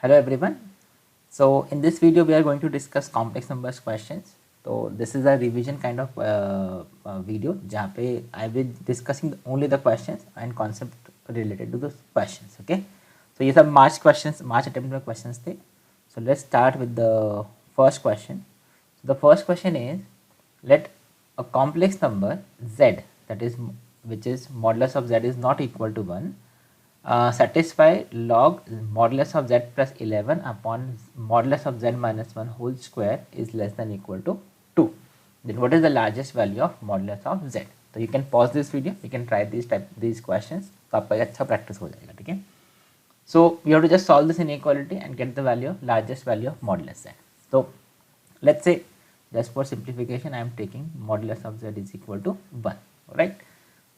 Hello everyone. So in this video we are going to discuss complex numbers questions. So this is a revision kind of video जहाँ पे I will be discussing only the questions and concept related to those questions. Okay. So ये सब March attempt में questions थे. So let's start with the first question. So the first question is, let a complex number z, that is which is modulus of z is not equal to 1, satisfy log modulus of z plus 11 upon modulus of z minus 1 whole square is less than equal to 2. Then what is the largest value of modulus of z? So you can pause this video, you can try these questions. तो आपका एक अच्छा practice हो जाएगा. ठीक है. So we have to just solve this inequality and get the value, largest value of modulus z. So let's say, just for simplification, I am taking modulus of z is equal to 1. Right.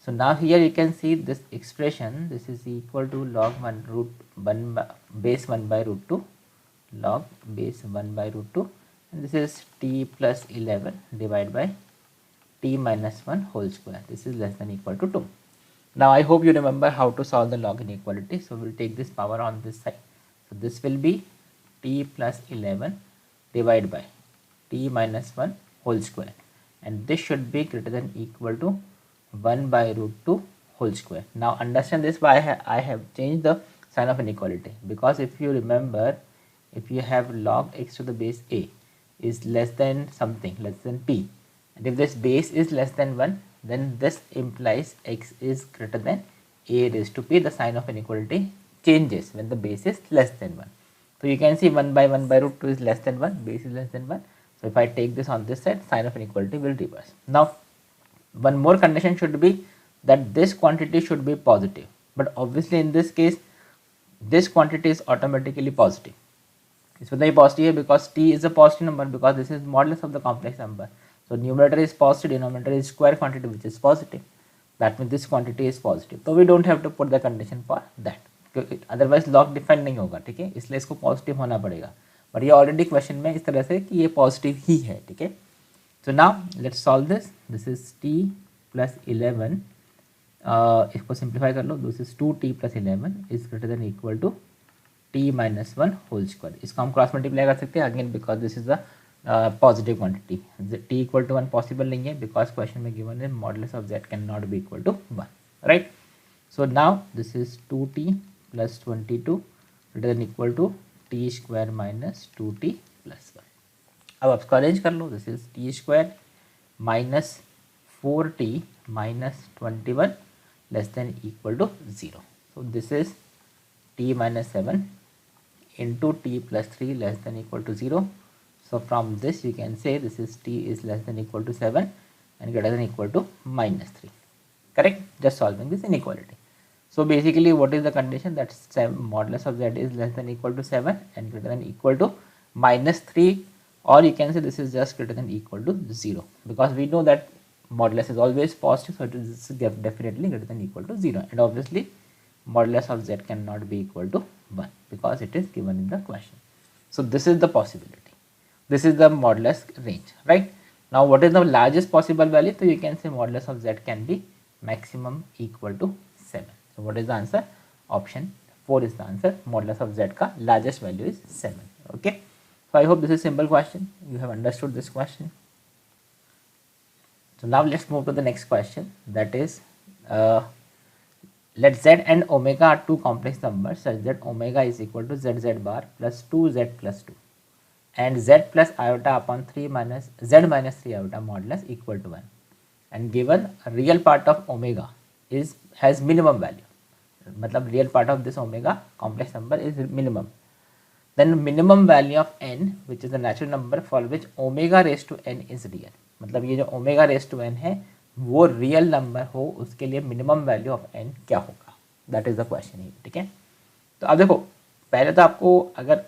So now here you can see this expression, this is equal to log 1 root 1 by, base 1 by root 2 log base 1 by root 2, and this is t plus 11 divided by t minus 1 whole square. This is less than equal to 2. Now I hope you remember how to solve the log inequality. So we'll take this power on this side. So this will be t plus 11 divided by t minus 1 whole square, and this should be greater than equal to 1 by root 2 whole square. Now understand this why I have changed the sign of inequality, because if you remember, if you have log x to the base a is less than something, less than t, and if this base is less than 1, then this implies x is greater than a raised to p. The sign of inequality changes when the base is less than 1. So you can see 1 by root 2 is less than 1, base is less than 1. So if I take this on this side, sign of inequality will reverse. Now one more condition should be that this quantity should be positive, but obviously in this case this quantity is automatically positive. इसमें तो ये positive है because t is a positive number, because this is modulus of the complex number. So numerator is positive, denominator is square quantity which is positive. That means this quantity is positive. So we don't have to put the condition for that, otherwise log define नहीं होगा. ठीक है, इसलिए इसको positive होना पड़ेगा. But ये already question में इस तरह से कि ये पॉजिटिव ही है. ठीक है. So now let's solve this. This is t plus 11. इसको सिंप्लीफाई कर लो. This is 2t plus 11 is greater than equal to t minus 1 whole square. इसको हम क्रॉस मल्टीप्लाई कर सकते हैं again, because this is a positive quantity. t equal to 1 possible नहीं है because question में गिवन है modulus of z can not be equal to 1. Right. So now this is 2t plus 22 greater than equal to t square minus 2t plus 1. अब आप इसको arrange कर लो. This is T square minus 4t minus 21 less than equal to 0. So this is t minus 7 into t plus 3 less than equal to 0. So from this you can say this is t is less than equal to 7 and greater than equal to minus 3. Correct? Just solving this inequality. So basically what is the condition? That modulus of z is less than equal to 7 and greater than equal to minus 3, or you can say this is just greater than equal to 0, because we know that modulus is always positive, so it is definitely greater than equal to 0, and obviously modulus of z cannot be equal to 1 because it is given in the question. So this is the possibility, this is the modulus range. Right. Now what is the largest possible value? So you can say modulus of z can be maximum equal to 7. So what is the answer? Option 4 is the answer. Modulus of z ka largest value is 7. Okay. So I hope this is simple question, you have understood this question. So now let's move to the next question, that is let z and omega are two complex numbers such that omega is equal to zz bar plus 2z plus 2 and z plus iota upon 3 minus z minus 3 iota modulus equal to 1, and given a real part of omega is has minimum value, मतलब real part of this omega complex number is minimum, then minimum value of n which is the natural number for which omega raised to n is real. मतलब ये जो omega raised to n है वो real number हो, उसके लिए minimum value of n क्या होगा, दैट इज द क्वेश्चन. ठीक है. तो अब देखो, पहले तो आपको अगर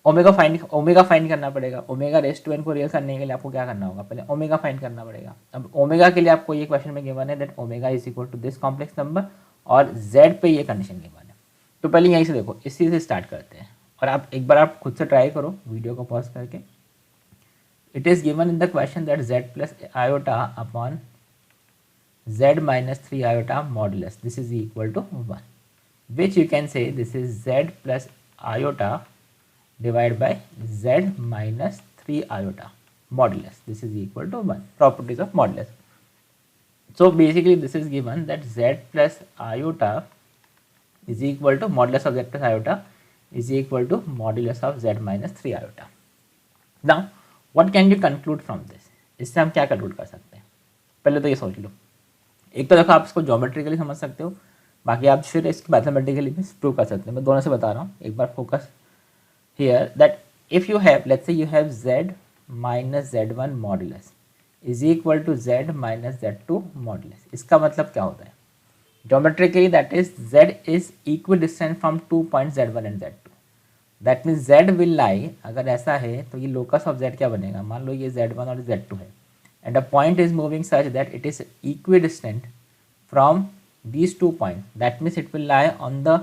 ओमेगा फाइंड करना पड़ेगा. ओमेगा रेस टू n को रियल करने के लिए आपको क्या करना होगा, पहले ओमेगा फाइंड करना पड़ेगा. अब ओमेगा के लिए आपको ये क्वेश्चन में गिवन है that omega is equal to this complex number, और z पे ये कंडीशन गिवन है. तो पहले यहीं से देखो, इसी से स्टार्ट करते हैं, और आप एक बार आप खुद से ट्राई करो वीडियो को पॉज करके. It is given in the question that z plus iota upon z minus 3 iota modulus, this is equal to 1. which you can say this is z plus iota divided by z minus 3 iota modulus. This is equal to 1. Properties of modulus. So basically this is given that z plus iota is equal to modulus of z plus iota is equal to modulus of z minus 3 iota. Now what can you conclude from this? इससे हम क्या conclude कर सकते हैं? पहले तो ये सोच लो, एक तो देखो आप इसको ज्योमेट्रिकली समझ सकते हो, बाकी आप फिर इसको मैथमेटिकली भी प्रूव कर सकते हैं. मैं दोनों से बता रहा हूँ. एक बार focus here that if you have let's say you have z minus z1 modulus is equal to z minus z2 modulus. इसका मतलब क्या होता है? Geometrically that is z is equidistant from 2 point z1 and z2. That means z will lie, अगर ऐसा है तो ये लोकस ऑफ z क्या बनेगा? मान लो ये z1 और z2 है and a point is moving such that it is equidistant from these 2 points. That means it will lie on the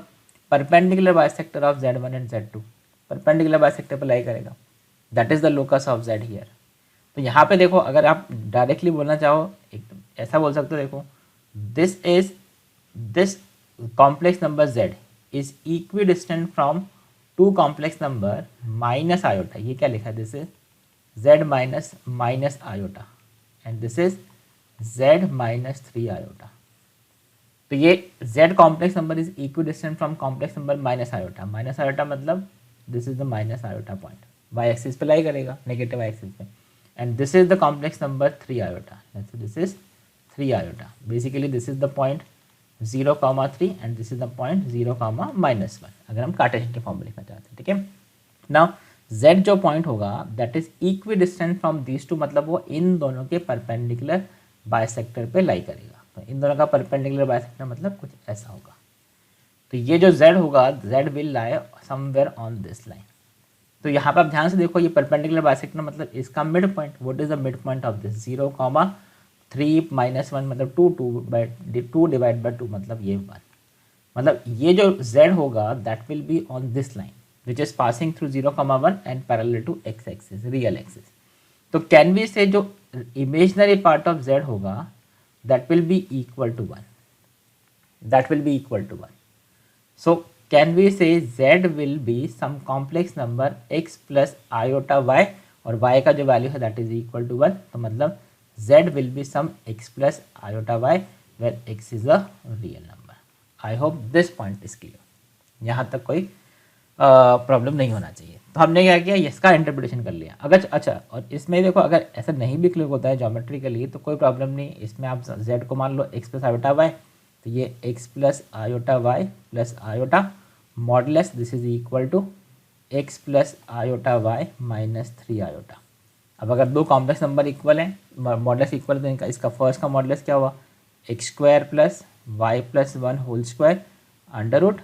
perpendicular bisector of z1 and z2. perpendicular bisector पर लाई करेगा. That is the locus of z here. तो यहाँ पे देखो, अगर आप directly बोलना चाहो एकदम ऐसा बोल सकते हो. देखो this complex number z is equidistant from 2 complex number minus iota. ये क्या लिखा है? This is z minus iota and this is z minus 3 iota. तो ये z complex number is equidistant from complex number minus iota. minus iota मतलब this is the minus iota point. y axis पे लाई करेगा, negative y axis पे. And this is the complex number 3 iota. So this is 3 iota. Basically this is the point 0, 3 and this is the point 0, -1. अगर हम Cartesian के form में लिखना चाहते हैं. ठीक है. Now z जो पॉइंट होगा that is equidistant from these two, मतलब वो इन दोनों के परपेंडिकुलर बाइसेक्टर पे लाई करेगा. तो इन दोनों का परपेंडिकुलर बाइसेक्टर मतलब कुछ ऐसा होगा. तो ये जो z होगा, z will lie somewhere on this line. तो यहाँ पर आप ध्यान से देखो, ये परपेंडिकुलर बाइसेक्टर मतलब इसका mid point. What is the mid point of this? 0, 3 -1 मतलब 2 डिवाइड बाई 2 मतलब ये 1. मतलब ये जो z होगा that will be on this line which is passing through 0, 1 and parallel to x axis, real axis. तो can we say जो imaginary part of z होगा that will be equal to 1. That will be equal to 1. So can we say z will be some complex number x plus iota y और y का जो value है that is equal to 1. तो मतलब z will be some x plus iota y where x is a real number. I hope this point is clear. यहाँ तक कोई problem नहीं होना चाहिए. तो हमने क्या किया, इसका इंटरप्रिटेशन कर लिया. अगर अच्छा, और इसमें देखो अगर ऐसा नहीं भी क्लियर होता है ज्योमेट्रिकली तो कोई प्रॉब्लम नहीं. इसमें आप z को मान लो x प्लस आयोटा वाई, तो ये x plus iota y plus iota modulus this is equal to x plus iota y minus 3 iota. अब अगर दो कॉम्प्लेक्स नंबर इक्वल हैं, मॉडुलस इक्वल, तो इसका फर्स्ट का मॉडुलस क्या हुआ? x square plus y plus 1 whole square under root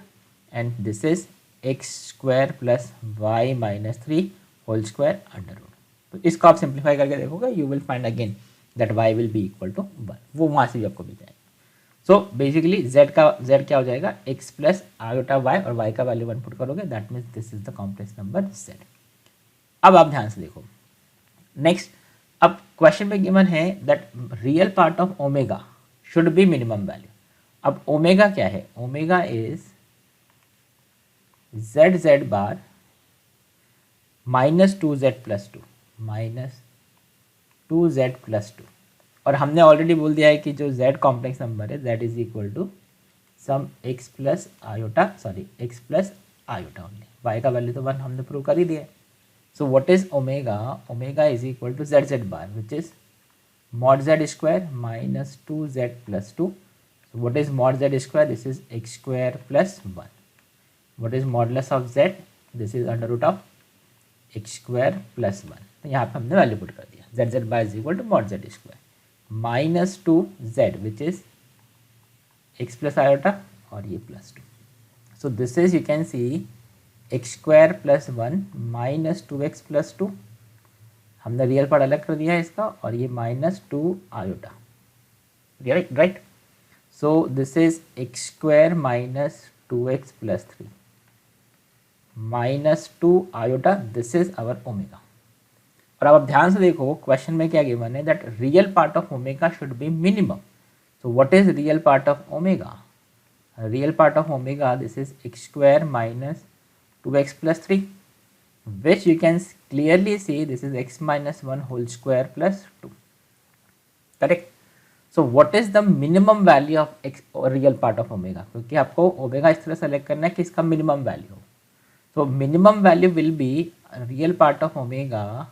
and this is x square plus y minus 3 whole square under root. तो इसको आप सिंप्लीफाई करके देखोगे, you will find again that y will be equal to 1. वो वहाँ से भी आपको मिल जाएगा. सो बेसिकली z क्या हो जाएगा? x प्लस आयोटा वाई और y का वैल्यू 1 पुट करोगे that means this is the complex number z. अब आप ध्यान से देखो नेक्स्ट. अब क्वेश्चन में गिवन है that real part of omega should be minimum value. अब ओमेगा क्या है? Omega is z bar -2z plus 2 -2z plus 2. और हमने ऑलरेडी बोल दिया है कि जो z कॉम्प्लेक्स नंबर है that is equal to some x plus iota only. y का वैल्यू तो 1 हमने प्रूव कर ही दिया है. So what is omega? Omega is equal to z bar which is mod z square minus 2z plus 2. So what is mod z square? This is x square plus 1. What is modulus of z? This is under root of x square plus 1. तो यहाँ पे हमने value put कर दिया. z bar is equal to mod z square minus 2z which is x plus iota और ये plus 2. So this is you can see x square plus 1 minus 2x plus 2. हमने real part अलग कर दिया है इसका और ये minus 2 iota. Right. So this is x square minus 2x plus 3 minus 2 iota. This is our omega. और अब आप ध्यान से देखो क्वेश्चन में क्या गिवन है that real part of omega should be minimum. So what is real part of omega? real part of omega, this is x square minus 2x plus 3, which you can clearly see this is x minus 1 whole square plus 2. Correct. So what is the minimum value of x or real part of omega? क्योंकि आपको omega इस तरह select करना है कि इसका minimum value हो. So minimum value will be real part of omega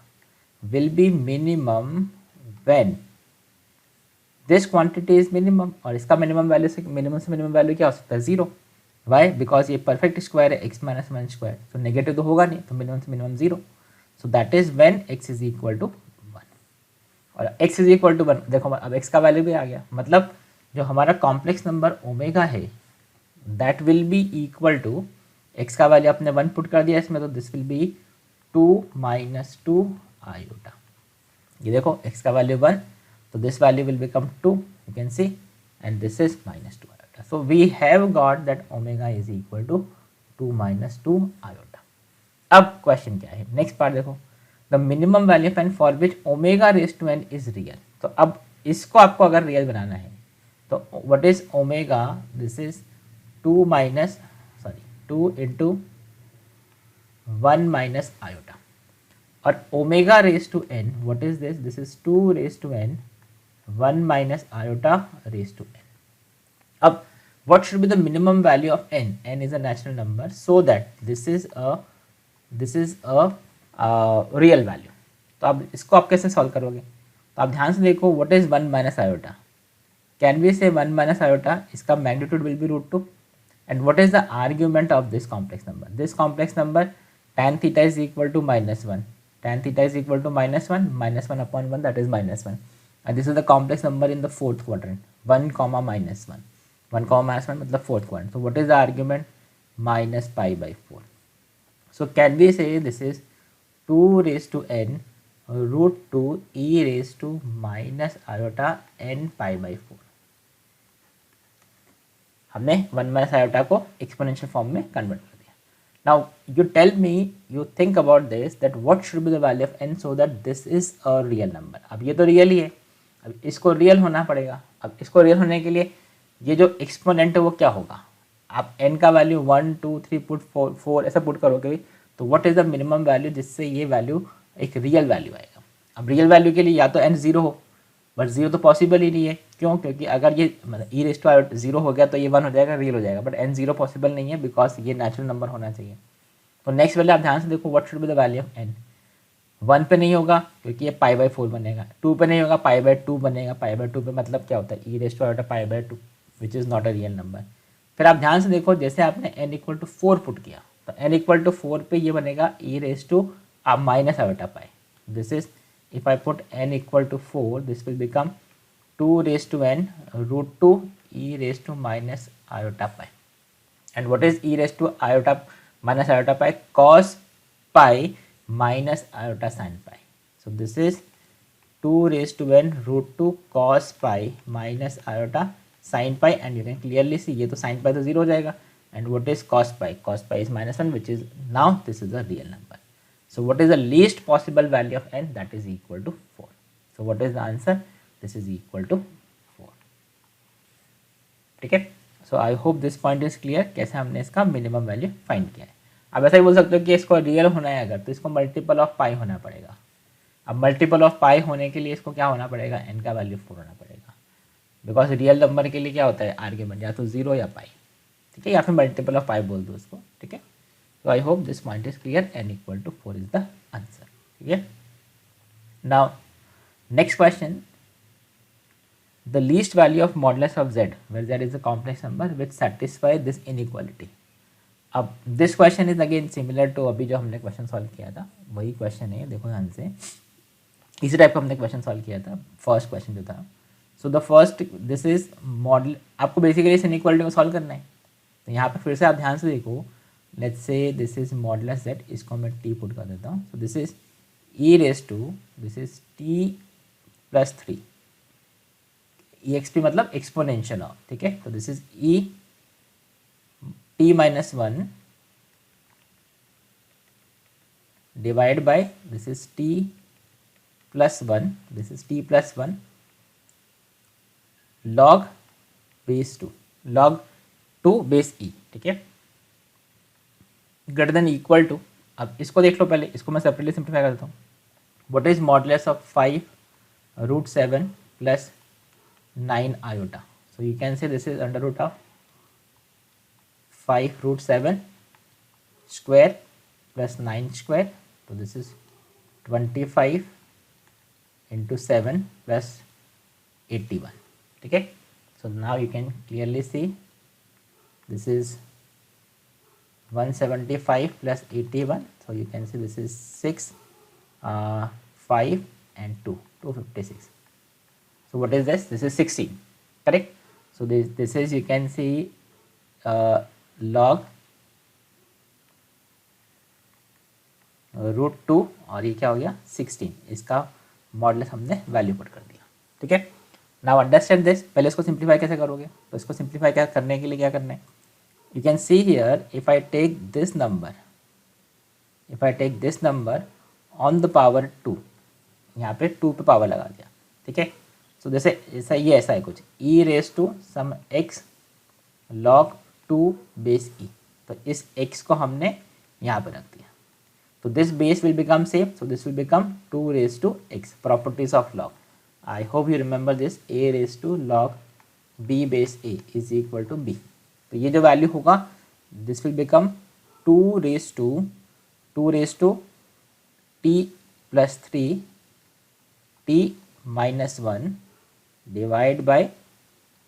will be minimum when this quantity is minimum, और इसका मिनिमम वैल्यू से मिनिमम वैल्यू क्या हो सकता है? 0. वाई? बिकॉज ये परफेक्ट स्क्वायर है, एक्स माइनस 1 स्क्वायर, तो नेगेटिव तो होगा नहीं, तो मिनिमम से minimum 0. So that is when x is equal to 1. और x इज इक्वल टू 1, देखो अब x का वैल्यू भी आ गया, मतलब जो हमारा कॉम्प्लेक्स नंबर ओमेगा है that will be equal to, x का वैल्यू आपने 1 पुट कर दिया इसमें, तो this will be 2 minus 2 iota. ये देखो x का value 1, so this value will become 2, you can see, and this is minus 2 iota. So we have got that omega is equal to 2 minus 2 iota. अब question क्या है, next part देखो, the minimum value of n for which omega raise to n is real. तो अब इसको आपको अगर real बनाना है तो what is omega, this is 2 into 1 minus iota, और omega raise to n, what is this, this is 2 raise to n 1 minus iota raised to n. अब what should be the minimum value of n? n is a natural number, so that this is a real value. तो अब इसको आप कैसे solve करोगे? तो आप ध्यान से देखो, what is 1 minus iota? Can we say 1 minus iota? इसका magnitude will be √2. And what is the argument of this complex number? This complex number tan theta is equal to -1. Tan theta is equal to -1. -1 upon 1, that is -1. And this is the complex number in the fourth quadrant, 1 comma minus 1. 1 comma minus 1 मतलब fourth quadrant. So what is the argument? Minus pi by 4. So can we say this is 2 raised to n √2 e raised to minus iota n pi by 4. हमने 1 minus iota को exponential form में convert कर दिया. Now you tell me, you think about this, that what should be the value of n so that this is a real number. अब ये तो real ही है, अब इसको रियल होना पड़ेगा. अब इसको रियल होने के लिए ये जो एक्सपोनेंट है वो क्या होगा, आप n का वैल्यू 1 2 3 पुट 4 ऐसा पुट करोगे, तो what is the minimum value जिससे ये वैल्यू एक रियल वैल्यू आएगा. अब रियल वैल्यू के लिए या तो n 0 हो, बट 0 तो पॉसिबल ही नहीं है. क्यों? क्योंकि अगर ये मतलब ई रेस टू 0 हो गया तो ये 1 हो जाएगा, रियल हो जाएगा, बट n 0 पॉसिबल नहीं है बिकॉज ये नेचुरल नंबर होना चाहिए. तो नेक्स्ट वैल्यू आप ध्यान से देखो, what should be the value of n. 1 पे नहीं होगा क्योंकि ये पाई बाई 4 बनेगा, 2 पे नहीं होगा, पाई बाई 2 बनेगा. पाई बाई 2 पे मतलब क्या होता है, e raise to iota pi by 2, which is not a real number. फिर आप ध्यान से देखो, जैसे आपने n इक्वल टू 4 पुट किया तो n इक्वल टू 4 पे ये बनेगा e raise to minus iota pi. This is if I put n equal to 4, this will become 2 raise to n √2 e raise to minus iota pi. And what is e raise to iota minus iota pi? cos pi minus iota sin pi. So this is 2 raised to n √2 cos pi minus iota sin pi, and you can clearly see ये तो sin pi तो 0 हो जाएगा. And what is cos pi? Cos pi is -1, which is now this is a real number. So what is the least possible value of n? That is equal to 4. So what is the answer? This is equal to 4. ठीक है. So I hope this point is clear. कैसे हमने इसका minimum value find किया है. अब ऐसा ही बोल सकते हो कि इसको रियल होना है अगर, तो इसको मल्टीपल ऑफ पाई होना पड़ेगा. अब मल्टीपल ऑफ पाई होने के लिए इसको क्या होना पड़ेगा, n का वैल्यू 4 होना पड़ेगा, बिकॉज रियल नंबर के लिए क्या होता है आर्ग्यूमेंट, या तो 0 या पाई. ठीक है, या फिर मल्टीपल ऑफ पाई बोल दो उसको. ठीक है. तो I hope this point is clear. n equal to 4 is the answer. ठीक है. Now next question, the least value of modulus of z where z is a complex number which satisfy this inequality. अब this question is again similar to अभी जो हमने question solve किया था, वही question है. देखो ध्यान से, इसी टाइप का हमने क्वेश्चन सॉल्व किया था, फर्स्ट क्वेश्चन जो था. So the first, this is model, आपको बेसिकली इस इनइक्वालिटी को सॉल्व करना है. तो यहाँ पे फिर से आप ध्यान से देखो, let's say this is modulus z, इसको मैं t पुट कर देता हूँ. So this is e raise to, this is t plus 3, exp मतलब एक्सपोनेंशियल ऑफ. ठीक है. तो this is e t minus 1 divided by this is t plus 1, this is t plus 1 log base 2, log to base e, ठीक है, greater than equal to, अब इसको देख लो पहले, इसको मैं सेपरेटली सिंप्लीफाई करता हूँ. What is modulus of 5√7 plus 9 iota? So you can say this is under root of 5√7 square plus 9 square. So this is 25 into 7 plus 81. Okay, so now you can clearly see this is 175 plus 81. So you can see this is 6, 5 and 2, 256. So what is this? This is 16, correct? So this is, you can see, log √2 और ये क्या हो गया 16, इसका modulus हमने value put कर दिया. ठीक है, नाउ अंडरस्टैंड दिस. पहले इसको सिंप्लीफाई कैसे करोगे, तो इसको सिंप्लीफाई क्या करने के लिए क्या करना है, you can see here if I take this number, if I take this number on the power 2, यहाँ पे 2 पे पावर लगा दिया. ठीक है, सो जैसे ऐसा ये ऐसा है कुछ e raise to some x log 2 base e, तो इस x को हमने यहाँ पर रख दिया, तो this base will become same, so this will become 2 raise to x. Properties of log, I hope you remember this, a raise to log b base a is equal to b. तो ये जो वैल्यू होगा this will become 2 raise to t plus 3 t minus 1 divide by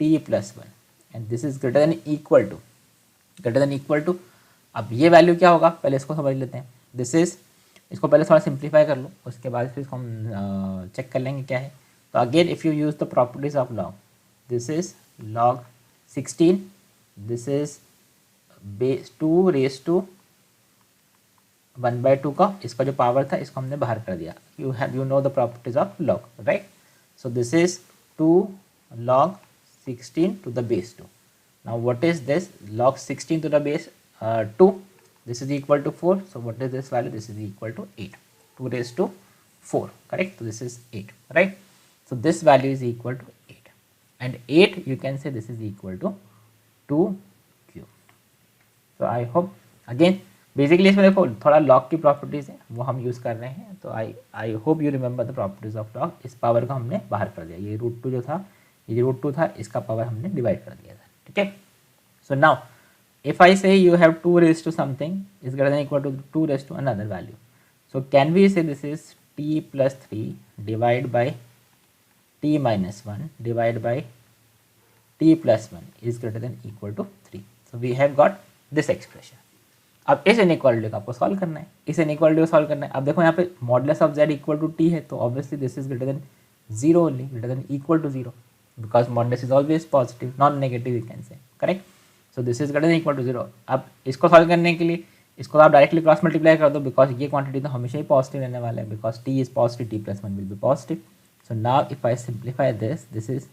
t plus 1 and this is greater than equal to. अब ये value क्या होगा, पहले इसको समझ लेते हैं. दिस इज, इसको पहले थोड़ा सिंप्लीफाई कर लो, उसके बाद फिर इसको हम चेक कर लेंगे क्या है. तो again if you use the properties of log, this is log 16, this is base 2 raise to 1/2 का, इसका जो पावर था इसको हमने बाहर कर दिया. You know the properties of log, right. So this is 2 log 16 to the base 2. Now what is this log 16 to the base 2? This is equal to 4. So what is this value? This is equal to 8. 2 raised to 4, correct? So this is 8, right? So this value is equal to 8, and 8 you can say this is equal to 2 cube. So I hope again basically इसमें देखो थोड़ा log की properties है वो हम use कर रहे हैं. तो I hope you remember the properties of log. इस पावर को हमने बाहर कर दिया, ये √2 जो था, ये जो √2 था इसका पावर हमने डिवाइड कर दिया था. ठीक है, सो now if I say you have 2 raise to something is greater than equal to 2 raise to another value, so can we say this is t plus 3 divide by t minus 1 divide by t plus 1 is greater than equal to 3. So we have got this expression. अब इस inequality को आपको solve करना है, इस inequality को solve करना है. अब देखो यहाँ पे modulus of z equal to t है, तो obviously this is greater than 0 only, greater than equal to 0, because modulus is always positive, non negative you can say, correct. So this is greater than equal to 0. अब इसको solve करने के लिए इसको आप directly cross multiply कर दो, because ये क्वांटिटी तो हमेशा ही पॉजिटिव रहने वाला है, because t is positive, t plus 1 will be positive. So now if I simplify this, this is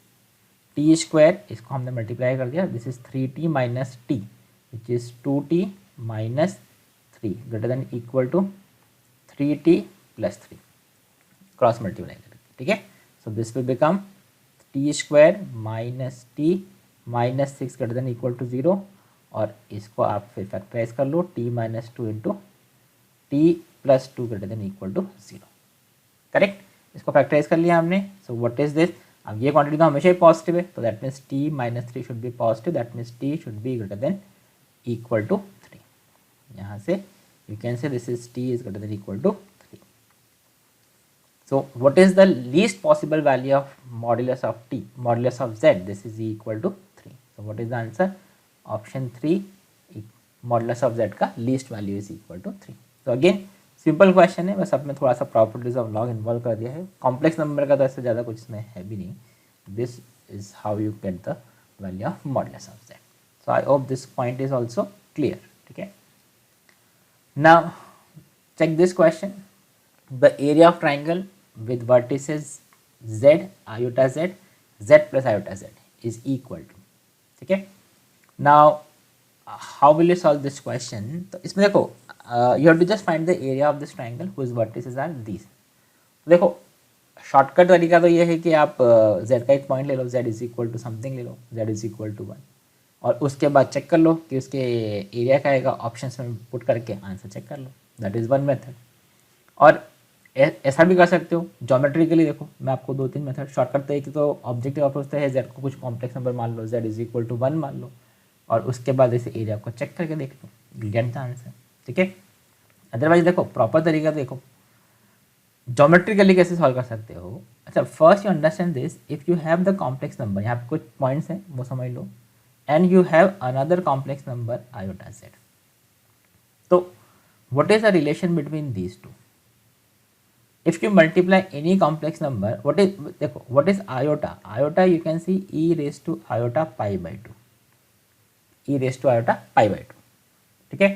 t square, इसको हमने मल्टीप्लाई कर दिया, this is 3t minus t which is 2t minus 3 greater than equal to 3t plus 3, cross multiply करके. ठीक है, so this will become t square minus t minus 6 greater than equal to 0, और इसको आप फिर factorise कर लो, t minus 2 into t plus 2 greater than equal to 0, correct. इसको फैक्टराइज कर लिया हमने. सो व्हाट इज दिस, अब ये क्वांटिटी तो हमेशा ही पॉजिटिव है, तो that means t minus 3 should be positive, that means t should be greater than equal to 3. यहाँ से you can say this is t is greater than equal to 3. So what is the least possible value of modulus of t, modulus of z? This is equal to 3. So what is the answer? Option 3, modulus of z का least value is equal to 3. So again simple question है, बस अब मैं थोड़ा सा properties of log involve कर दिया है. कॉम्प्लेक्स नंबर का तो ऐसे ज़्यादा कुछ इसमें है भी नहीं. This is how you get the value of modulus of z. So I hope this point is also clear. ठीक है, now check this question. The area of triangle with vertices z, iota z, z plus iota z is equal to. ठीक है, now how will you solve this question? तो इसमें देखो you have to just find the area of this triangle whose vertices are these. तो देखो shortcut तरीका तो ये है कि आप z का एक पॉइंट ले लो, z is equal to something ले लो, z इज इक्वल टू 1. और उसके बाद चेक कर लो कि उसके एरिया का आएगा, ऑप्शन में पुट करके आंसर चेक कर लो। That is one method. और ऐसा भी कर सकते हो ज्योमेट्रिकली। देखो मैं आपको 2-3 मेथड शॉर्टकट तो एक तो ऑब्जेक्टिव अप्रोच है, जेड को कुछ कॉम्प्लेक्स नंबर मान लो, जेड इज इक्वल टू 1 मान लो, और उसके बाद इसे एरिया को चेक करके देख लो, गेट द आंसर। ठीक है। अदरवाइज देखो प्रॉपर तरीका देखो ज्योमेट्रिकली कैसे सॉल्व कर सकते हो। अच्छा, first you understand this, if you have the complex number, यहाँ पे कुछ पॉइंट्स हैं वो समझ लो, and you have another complex number iota z, तो what is the relation between these two? If you multiply any complex number, what is iota? Iota you can see e raised to iota pi by 2, e raised to iota pi by 2। ठीक है।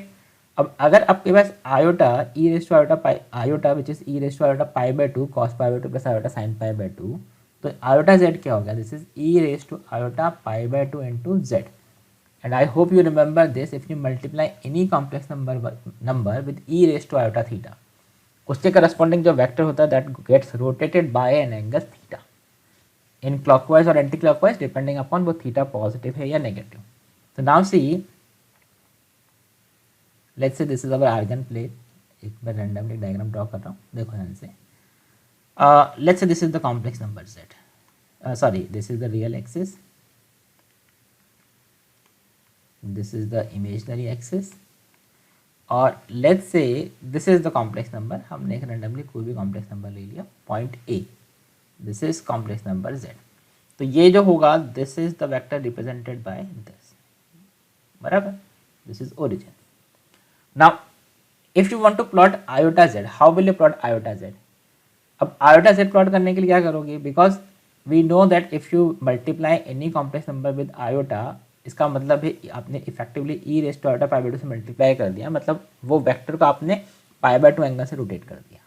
अब अगर आपके पास iota e raised to iota pi, iota which is e raised to iota pi by 2 cos pi by 2 plus iota sin pi by 2, तो iota z क्या हो गया? This is e raised to iota pi by 2 into z। And I hope you remember this, if you multiply any complex number with e raised to iota theta, उसके corresponding जो vector होता है that gets rotated by an angle theta in clockwise और anti clockwise depending upon वो theta positive है या negative. तो now see, let's say this is our Argand plane, एक मैं रैंडमली डायग्राम ड्रॉ कर रहा हूँ, देखो ध्यान से। Let's say this is the complex number z, sorry this is the real axis, this is the imaginary axis, और let's say this is the complex number, हमने एक randomly कोई भी complex number ले लिया point A, this is complex number z। तो ये जो होगा this is the vector represented by this, बराबर, this is origin। now if you want to plot iota z, how will you plot iota z? अब iota z plot करने के लिए क्या करोगे, because we know that if you multiply any complex number with iota, इसका मतलब है आपने effectively e raised to iota pi by 2 से मल्टीप्लाई कर दिया, मतलब वो वेक्टर को आपने पाई बाई 2 एंगल से रोटेट कर दिया।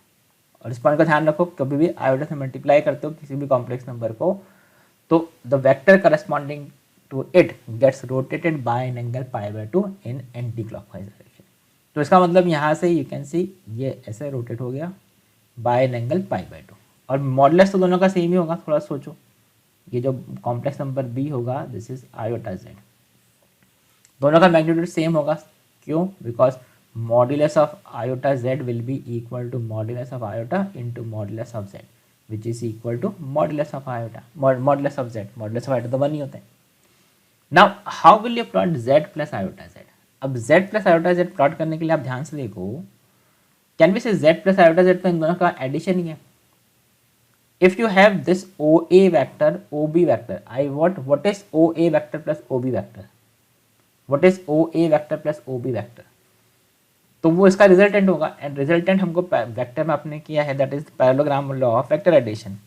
और इस पॉइंट का ध्यान रखो, कभी भी आयोटा से मल्टीप्लाई करते हो किसी भी कॉम्प्लेक्स नंबर को, तो the vector corresponding to it gets rotated by an angle pi by 2 in anti clockwise direction. तो इसका मतलब यहाँ से यू कैन सी ये ऐसे रोटेट हो गया by an angle pi by 2, और मॉडुलस तो दोनों का सेम ही होगा। थोड़ा सोचो, ये जो कॉम्प्लेक्स नंबर बी होगा दिस इज आयोटा जेड, दोनों का मैग्नीट्यूड सेम होगा। क्यों? Because modulus of iota z will be equal to modulus of iota into modulus of z which is equal to modulus of iota, modulus of z, modulus of iota तो one ही होता है। Now how will you plot z plus iota z? अब z plus iota z plot करने के लिए आप ध्यान से देखो, can we say z plus iota z तो इन दोनों का एडिशन ही है। If you have this O A vector O B vector, I what is O A vector plus O B vector, what is O A vector plus O B vector, तो वो इसका resultant होगा। And resultant हमको vector में आपने किया है, that is parallelogram law of vector addition.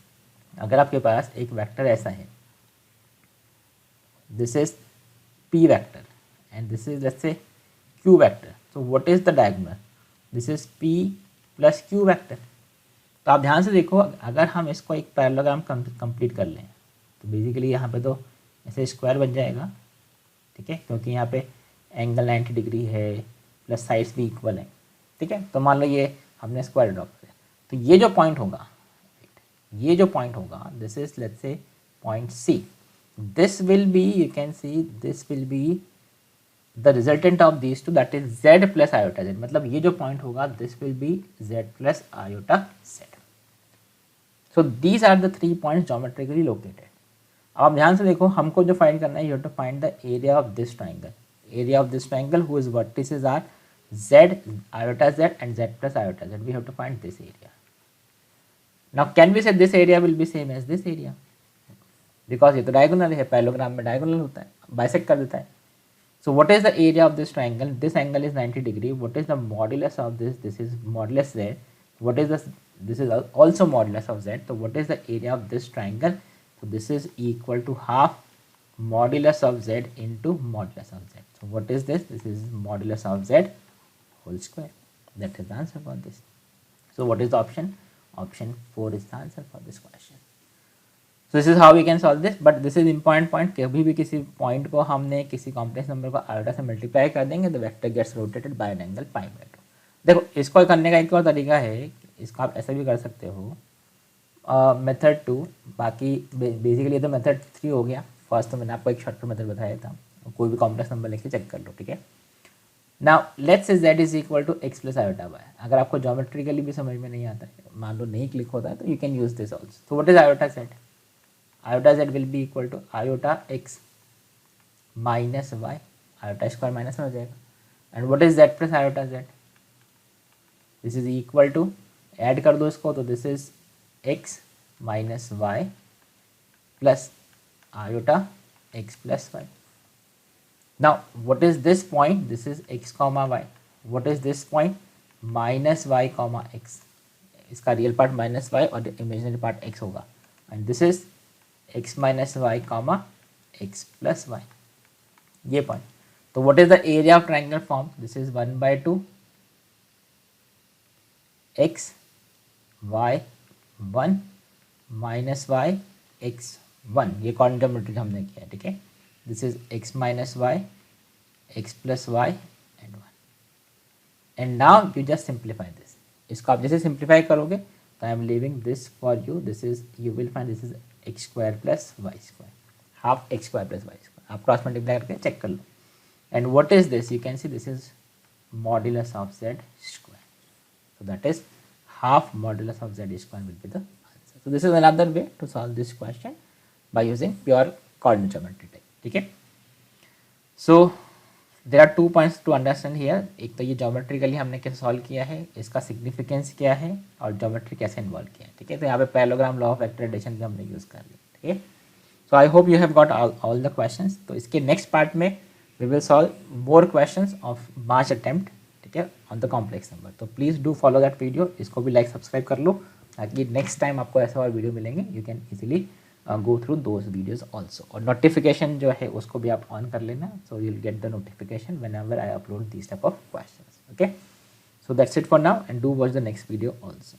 अगर आपके पास एक वेक्टर ऐसा है, this is P vector and this is let's say Q vector, तो what is the diagonal, this is P plus Q vector. तो आप ध्यान से देखो, अगर हम इसको एक पैरेललोग्राम कंप्लीट कर लें तो बेसिकली यहाँ पे तो ऐसे स्क्वायर बन जाएगा, ठीक है, क्योंकि यहाँ पे एंगल 90 डिग्री है प्लस साइड्स भी इक्वल है, ठीक है। तो मान लो ये हमने स्क्वायर ड्रॉ किया, तो ये जो पॉइंट होगा, ये जो पॉइंट होगा this is let's say point C, this will be you can see this will be the resultant of this two, that is z plus iota z, मतलब ये जो पॉइंट होगा this will be z plus iota z. So these are the 3 points geometrically located. अब आप ध्यान से देखो, हमको जो फाइंड करना है, you have to find the area of this triangle, area of this triangle whose vertices are z iota z and z plus iota z, we have to find this area. Now can we say this area will be same as this area, because ये तो diagonal है, parallelogram में diagonal होता है, bisect कर देता है। So what is the area of this triangle? This angle is 90 degree. What is the modulus of this? This is modulus z. What is this? This is also modulus of z. So what is the area of this triangle? So this is equal to half modulus of z into modulus of z. So what is this? This is modulus of z whole square. That is the answer for this. So what is the option? Option 4 is the answer for this question. So this is how we can solve this, but this is important point, कभी भी किसी point को हमने किसी complex number को iota से multiply कर देंगे तो vector gets rotated by an angle pi by 2। देखो इसको करने का एक और तरीका है, इसको आप ऐसा भी कर सकते हो, मेथड 2, बाकी बेसिकली ये तो मेथड 3 हो गया। फर्स्ट तो मैंने आपको एक शॉर्टकट मेथड बताया था, कोई भी कॉम्प्लेक्स नंबर लेके चेक कर लो, ठीक है। Now let's say z is equal to x plus iota y. अगर आपको ज्योमेट्रिकली भी समझ में नहीं आता है, मान लो नहीं क्लिक होता है, तो you can use this also. तो what is iota z? Iota z will be equal to iota x minus y, iota square minus में हो जाएगा। And what is z plus iota z? This is equal to, add कर दो इसको, तो this is x minus y plus iota x plus y. Now, what is this point? This is x comma y. What is this point? Minus y comma x. इसका real part minus y और imaginary part x होगा। And this is x minus y comma x plus y, ये point. तो what is the area of triangle form? This is 1/2 x y 1 minus y x 1, ये continuity हमने किया है, ठीक है। This is x minus y x plus y and 1। And now you just simplify this. इसको आप जैसे सिंप्लीफाई करोगे तो I am living this for you, this is, you will find this is x square plus y square, half x square plus y square. आप cross multiply करके check कर लो। And what is this? You can see this is modulus of z square, so that is half modulus of z square will be the answer. So this is another way to solve this question by using pure coordinate geometry type, ठीक है। So there are 2 points to understand here. एक तो ये geometrically हमने कैसे solve किया है, इसका सिग्निफिकेंस क्या है और ज्योमेट्री कैसे इन्वॉल्व किया है, ठीक है। तो यहाँ पे parallelogram, law of vector addition भी हमने यूज़ कर लिया, ठीक है। So I hope you have got all the questions. तो इसके नेक्स्ट पार्ट में we will solve more questions of March attempt, ठीक है, ऑन द कॉम्प्लेक्स नंबर। तो please do follow that video, इसको भी लाइक सब्सक्राइब कर लो ताकि नेक्स्ट टाइम आपको ऐसे और वीडियो मिलेंगे, you can easily go through those videos also. और नोटिफिकेशन जो है उसको भी आप ऑन कर लेना, so you will get the notification when ever I upload this type of question, okay. So that's it for now and do watch the next video also.